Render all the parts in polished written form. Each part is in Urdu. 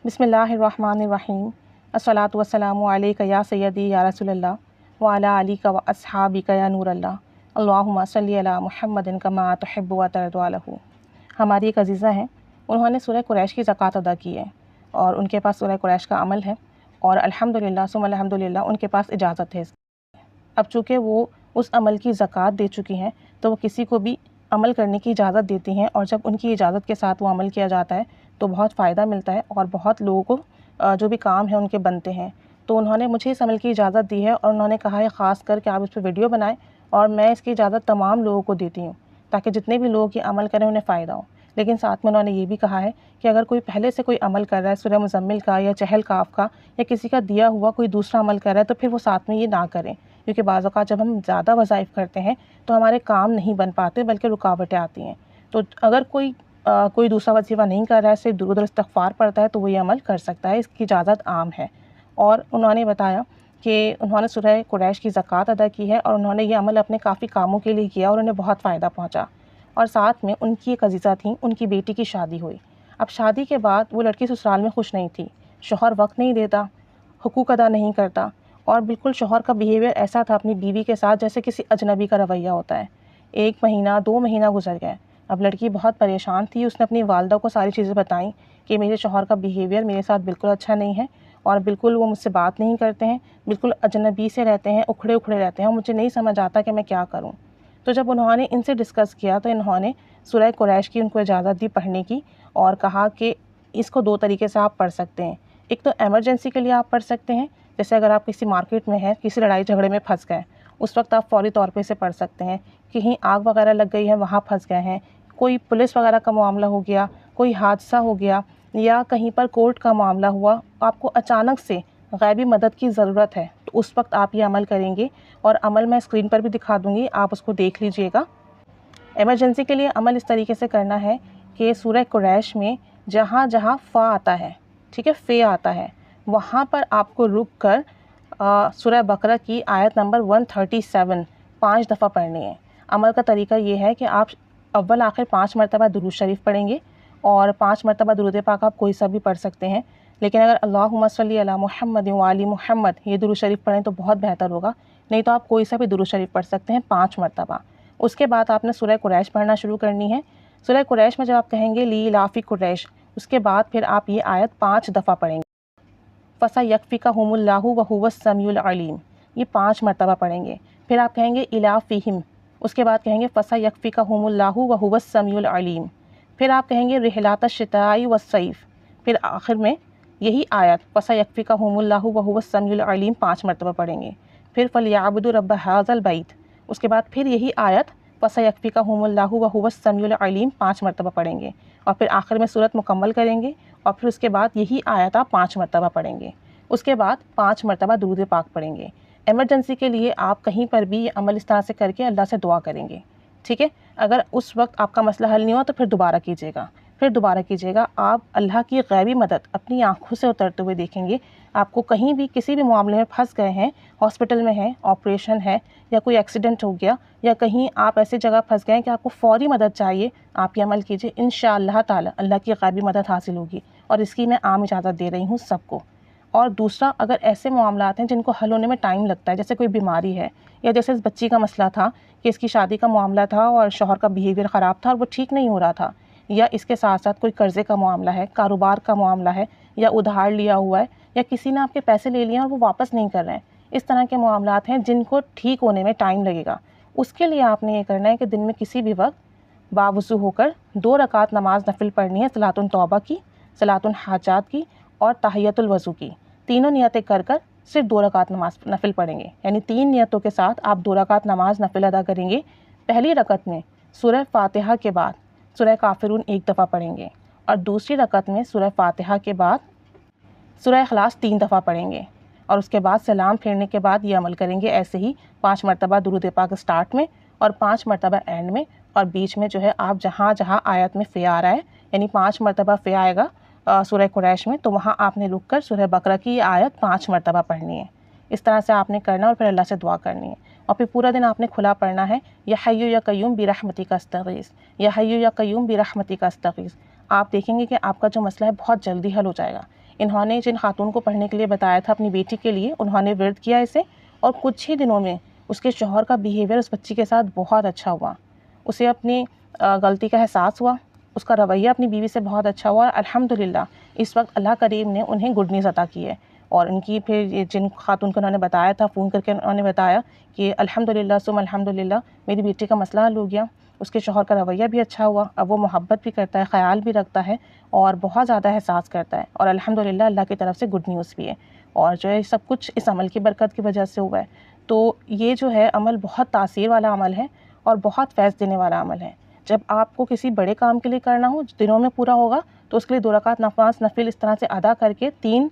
بسم اللہ الرحمن الرحیم الصلاۃ والسلام علیک یا سیدی یا رسول اللہ وعلی آلک و اصحابک یا نور اللہ اللہم صلی علی محمد کما تحب و ترضی عنہ۔ ہماری ایک عزیزہ ہیں، انہوں نے سورہ قریش کی زکوٰۃ ادا کی ہے اور ان کے پاس سورہ قریش کا عمل ہے اور الحمدللہ ثم الحمدللہ ان کے پاس اجازت ہے۔ اب چونکہ وہ اس عمل کی زکوٰۃ دے چکی ہیں تو وہ کسی کو بھی عمل کرنے کی اجازت دیتی ہیں، اور جب ان کی اجازت کے ساتھ وہ عمل کیا جاتا ہے تو بہت فائدہ ملتا ہے اور بہت لوگوں کو جو بھی کام ہے ان کے بنتے ہیں۔ تو انہوں نے مجھے اس عمل کی اجازت دی ہے اور انہوں نے کہا ہے خاص کر کہ آپ اس پہ ویڈیو بنائیں، اور میں اس کی اجازت تمام لوگوں کو دیتی ہوں تاکہ جتنے بھی لوگ یہ عمل کریں انہیں فائدہ ہو۔ لیکن ساتھ میں انہوں نے یہ بھی کہا ہے کہ اگر کوئی پہلے سے کوئی عمل کر رہا ہے سورہ مزمل کا یا چہل کاف کا یا کسی کا دیا ہوا کوئی دوسرا عمل کر رہا ہے تو پھر وہ ساتھ میں یہ نہ کریں، کیونکہ بعض اوقات جب ہم زیادہ وظائف کرتے ہیں تو ہمارے کام نہیں بن پاتے بلکہ رکاوٹیں آتی ہیں۔ تو اگر کوئی دوسرا وظیفہ نہیں کر رہا ہے، صرف درود اور استغفار پڑھتا ہے تو وہ یہ عمل کر سکتا ہے، اس کی اجازت عام ہے۔ اور انہوں نے بتایا کہ انہوں نے سورہ قریش کی زکوٰۃ ادا کی ہے اور انہوں نے یہ عمل اپنے کافی کاموں کے لیے کیا اور انہیں بہت فائدہ پہنچا۔ اور ساتھ میں ان کی ایک عزیزہ تھیں، ان کی بیٹی کی شادی ہوئی۔ اب شادی کے بعد وہ لڑکی سسرال میں خوش نہیں تھی، شوہر وقت نہیں دیتا، حقوق ادا نہیں کرتا، اور بالکل شوہر کا بیہیویئر ایسا تھا اپنی بیوی کے ساتھ جیسے کسی اجنبی کا رویہ ہوتا ہے۔ 1 مہینہ 2 مہینہ گزر گئے، اب لڑکی بہت پریشان تھی۔ اس نے اپنی والدہ کو ساری چیزیں بتائیں کہ میرے شوہر کا بیہیویئر میرے ساتھ بالکل اچھا نہیں ہے اور بالکل وہ مجھ سے بات نہیں کرتے ہیں، بالکل اجنبی سے رہتے ہیں، اکھڑے اکھڑے رہتے ہیں اور مجھے نہیں سمجھ آتا کہ میں کیا کروں۔ تو جب انہوں نے ان سے ڈسکس کیا تو انہوں نے سورہ قریش کی ان کو اجازت دی پڑھنے کی اور کہا کہ اس کو 2 طریقے سے آپ پڑھ سکتے ہیں۔ ایک تو ایمرجنسی کے لیے آپ پڑھ سکتے ہیں، جیسے اگر آپ کسی مارکیٹ میں ہیں، کسی لڑائی جھگڑے میں پھنس گئے، اس وقت آپ فوری طور پہ اسے پڑھ سکتے ہیں۔ کہیں آگ وغیرہ لگ گئی ہے، وہاں پھنس گئے ہیں، کوئی پولیس وغیرہ کا معاملہ ہو گیا، کوئی حادثہ ہو گیا یا کہیں پر کورٹ کا معاملہ ہوا، آپ کو اچانک سے غیبی مدد کی ضرورت ہے تو اس وقت آپ یہ عمل کریں گے، اور عمل میں اسکرین پر بھی دکھا دوں گی، آپ اس کو دیکھ لیجئے گا۔ ایمرجنسی کے لیے عمل اس طریقے سے کرنا ہے کہ سورہ قریش میں جہاں جہاں فا آتا ہے، ٹھیک ہے، فے آتا ہے، وہاں پر آپ کو رک کر سورہ بقرہ کی آیت نمبر 137 5 دفعہ پڑھنی ہے۔ عمل کا طریقہ یہ ہے کہ آپ اول آخر 5 مرتبہ درود شریف پڑھیں گے، اور 5 مرتبہ درود پاک آپ کوئی سا بھی پڑھ سکتے ہیں، لیکن اگر اللہم صلی علی محمد وعلی محمد یہ درود شریف پڑھیں تو بہت بہتر ہوگا، نہیں تو آپ کوئی سا بھی درود شریف پڑھ سکتے ہیں 5 مرتبہ۔ اس کے بعد آپ نے سورہ قریش پڑھنا شروع کرنی ہے۔ سورہ قریش میں جب آپ کہیں گے لی لافی قریش، اس کے بعد پھر آپ یہ آیت 5 دفعہ پڑھیں گے، فَسَيَكْفِيكَهُمُ اللَّهُ وَهُوَ السَّمِيعُ الْعَلِيمُ، یہ 5 مرتبہ پڑھیں گے۔ پھر آپ کہیں گے إِلَىٰ فِيهِمْ، اس کے بعد کہیں گے فَسَيَكْفِيكَهُمُ اللَّهُ وَهُوَ السَّمِيعُ الْعَلِيمُ، پھر آپ کہیں گے رِحْلَةَ الشِّتَاءِ وَالصَّيْفِ، پھر آخر میں یہی آیت فَسَيَكْفِيكَهُمُ اللَّهُ وَهُوَ السَّمِيعُ الْعَلِيمُ 5 مرتبہ پڑھیں گے۔ پھر فَلْيَعْبُدُوا رَبَّ هَٰذَا الْبَيْتِ، اس کے بعد پھر یہی آیت فَسَيَكْفِيكَهُمُ اللَّهُ وَهُوَ السَّمِيعُ الْعَلِيمُ 5 مرتبہ پڑھیں گے، اور پھر آخر میں صورت مکمل کریں گے، اور پھر اس کے بعد یہی آیت آپ 5 مرتبہ پڑھیں گے۔ اس کے بعد 5 مرتبہ درود پاک پڑھیں گے۔ ایمرجنسی کے لیے آپ کہیں پر بھی یہ عمل اس طرح سے کر کے اللہ سے دعا کریں گے، ٹھیک ہے۔ اگر اس وقت آپ کا مسئلہ حل نہیں ہوا تو پھر دوبارہ کیجیے گا، پھر دوبارہ کیجیے گا، آپ اللہ کی غیبی مدد اپنی آنکھوں سے اترتے ہوئے دیکھیں گے۔ آپ کو کہیں بھی کسی بھی معاملے میں پھنس گئے ہیں، ہاسپٹل میں ہیں، آپریشن ہے، یا کوئی ایکسیڈنٹ ہو گیا، یا کہیں آپ ایسی جگہ پھنس گئے ہیں کہ آپ کو فوری مدد چاہیے، آپ یہ عمل کیجیے، انشاءاللہ تعالی اللہ کی غیبی مدد حاصل ہوگی، اور اس کی میں عام اجازت دے رہی ہوں سب کو۔ اور دوسرا، اگر ایسے معاملات ہیں جن کو حل ہونے میں ٹائم لگتا ہے، جیسے کوئی بیماری ہے، یا جیسے اس بچی کا مسئلہ تھا کہ اس کی شادی کا معاملہ تھا اور شوہر کا بیہیویئر خراب تھا اور وہ ٹھیک نہیں ہو رہا تھا، یا اس کے ساتھ ساتھ کوئی قرضے کا معاملہ ہے، کاروبار کا معاملہ ہے، یا ادھار لیا ہوا ہے، یا کسی نے آپ کے پیسے لے لیے ہیں اور وہ واپس نہیں کر رہے ہیں، اس طرح کے معاملات ہیں جن کو ٹھیک ہونے میں ٹائم لگے گا۔ اس کے لیے آپ نے یہ کرنا ہے کہ دن میں کسی بھی وقت باوضو ہو کر 2 رکعت نماز نفل پڑھنی ہے، صلاۃ التوبہ کی، صلاۃ الحاجات کی، اور تحیۃ الوضو کی، تینوں نیتیں کر کر صرف 2 رکعت نماز نفل پڑھیں گے، یعنی 3 نیتوں کے ساتھ آپ 2 رکعت نماز نفل ادا کریں گے۔ پہلی رکعت میں سورہ فاتحہ کے بعد سورہ کافرون 1 دفعہ پڑھیں گے، اور دوسری رکعت میں سورہ فاتحہ کے بعد سورہ اخلاص 3 دفعہ پڑھیں گے، اور اس کے بعد سلام پھیرنے کے بعد یہ عمل کریں گے ایسے ہی 5 مرتبہ درود پاک اسٹارٹ میں اور 5 مرتبہ اینڈ میں، اور بیچ میں جو ہے آپ جہاں جہاں آیت میں فے آ رہا ہے، یعنی 5 مرتبہ فے آئے گا سورہ قریش میں، تو وہاں آپ نے رک کر سورہ بقرہ کی آیت 5 مرتبہ پڑھنی ہے۔ اس طرح سے آپ نے کرنا اور پھر اللہ سے دعا کرنی ہے، اور پھر پورا دن آپ نے کھلا پڑھنا ہے یا حی یا قیوم برحمتک استغیث، یا حی یا قیوم برحمتک استغیث۔ آپ دیکھیں گے کہ آپ کا جو مسئلہ ہے بہت جلدی حل ہو جائے گا۔ انہوں نے جن خاتون کو پڑھنے کے لیے بتایا تھا اپنی بیٹی کے لیے، انہوں نے ورد کیا اسے، اور کچھ ہی دنوں میں اس کے شوہر کا بیہیویئر اس بچی کے ساتھ بہت اچھا ہوا، اسے اپنی غلطی کا احساس ہوا، اس کا رویہ اپنی بیوی سے بہت اچھا ہوا، اور الحمدللہ اس وقت اللہ کریم نے انہیں گڈ نیوز عطا کی ہے۔ اور ان کی پھر یہ جن خاتون کو انہوں نے بتایا تھا، فون کر کے انہوں نے بتایا کہ الحمدللہ ثم الحمدللہ میری بیٹی کا مسئلہ حل ہو گیا، اس کے شوہر کا رویہ بھی اچھا ہوا، اب وہ محبت بھی کرتا ہے، خیال بھی رکھتا ہے، اور بہت زیادہ احساس کرتا ہے، اور الحمدللہ اللہ کی طرف سے گڈ نیوز بھی ہے، اور جو ہے سب کچھ اس عمل کی برکت کی وجہ سے ہوا ہے۔ تو یہ جو ہے عمل بہت تاثیر والا عمل ہے اور بہت فیض دینے والا عمل ہے۔ جب آپ کو کسی بڑے کام کے لیے کرنا ہو، دنوں میں پورا ہوگا، تو اس کے لیے 2 رکعت نماز نفل اس طرح سے ادا کر کے 3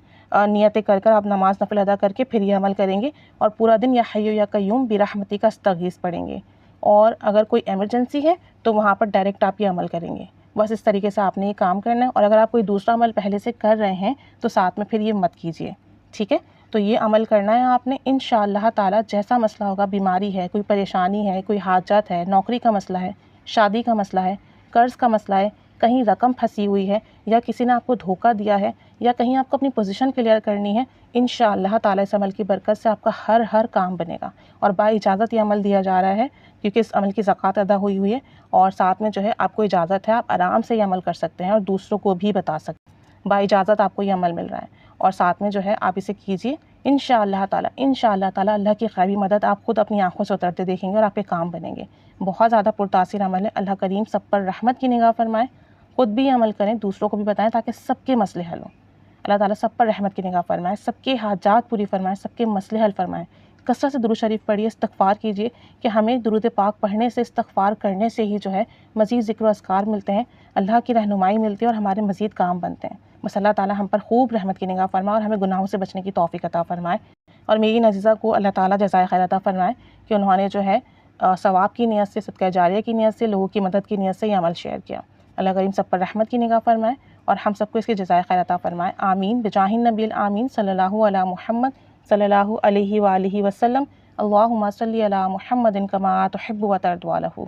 نیتیں کر کر آپ نماز نفل ادا کر کے پھر یہ عمل کریں گے، اور پورا دن یا حی یا قیوم برحمتی کا استغیث پڑھیں گے، اور اگر کوئی ایمرجنسی ہے تو وہاں پر ڈائریکٹ آپ یہ عمل کریں گے۔ بس اس طریقے سے آپ نے یہ کام کرنا ہے، اور اگر آپ کوئی دوسرا عمل پہلے سے کر رہے ہیں تو ساتھ میں پھر یہ مت کیجیے، ٹھیک ہے؟ تو یہ عمل کرنا ہے آپ نے انشاءاللہ تعالی۔ جیسا مسئلہ ہوگا، بیماری ہے، کوئی پریشانی ہے، کوئی حاجت ہے، نوکری کا مسئلہ ہے، شادی کا مسئلہ ہے، قرض کا مسئلہ ہے، کہیں رقم پھنسی ہوئی ہے، یا کسی نے آپ کو دھوکہ دیا ہے، یا کہیں آپ کو اپنی پوزیشن کلیئر کرنی ہے، انشاءاللہ تعالی اس عمل کی برکت سے آپ کا ہر کام بنے گا۔ اور با اجازت یہ عمل دیا جا رہا ہے، کیونکہ اس عمل کی زکوٰۃ ادا ہوئی ہے، اور ساتھ میں جو ہے آپ کو اجازت ہے، آپ آرام سے یہ عمل کر سکتے ہیں اور دوسروں کو بھی بتا سکتے ہیں، با اجازت آپ کو یہ عمل مل رہا ہے، اور ساتھ میں جو ہے آپ اسے کیجیے انشاءاللہ تعالی اللہ کی غیبی مدد آپ خود اپنی آنکھوں سے اترتے دیکھیں گے، اور آپ کے کام بنیں گے۔ بہت زیادہ پرتاثیر عمل ہے، اللہ کریم سب پر رحمت کی نگاہ فرمائے، خود بھی یہ عمل کریں، دوسروں کو بھی بتائیں تاکہ سب کے مسئلے حل ہوں۔ اللہ تعالیٰ سب پر رحمت کی نگاہ فرمائے، سب کے حاجات پوری فرمائے، سب کے مسئلے حل فرمائے۔ کثرت سے درود شریف پڑھیے، استغفار کیجیے، کہ ہمیں درود پاک پڑھنے سے، استغفار کرنے سے ہی جو ہے مزید ذکر و اذکار ملتے ہیں، اللہ کی رہنمائی ملتی ہے، اور ہمارے مزید کام بنتے ہیں۔ بس اللہ تعالیٰ ہم پر خوب رحمت کی نگاہ فرمائے، اور ہمیں گناہوں سے بچنے کی توفیق عطا فرمائے، اور میری نزیزہ کو اللہ تعالیٰ جزائے خیر عطا فرمائے کہ انہوں نے جو ہے ثواب کی نیت سے، صدقہ جاریہ کی نیت سے، لوگوں کی مدد کی نیت سے یہ عمل شیئر کیا۔ اللہ کریم سب پر رحمت کی نگاہ فرمائے، اور ہم سب کو اس کی جزائے خیر عطا فرمائے، آمین بجاہ النبی الآمین صلی اللہ علی محمد صلی اللہ علیہ وآلہ وسلم۔ اللہم صلی علی محمد کما تحب و ترضی عنہ۔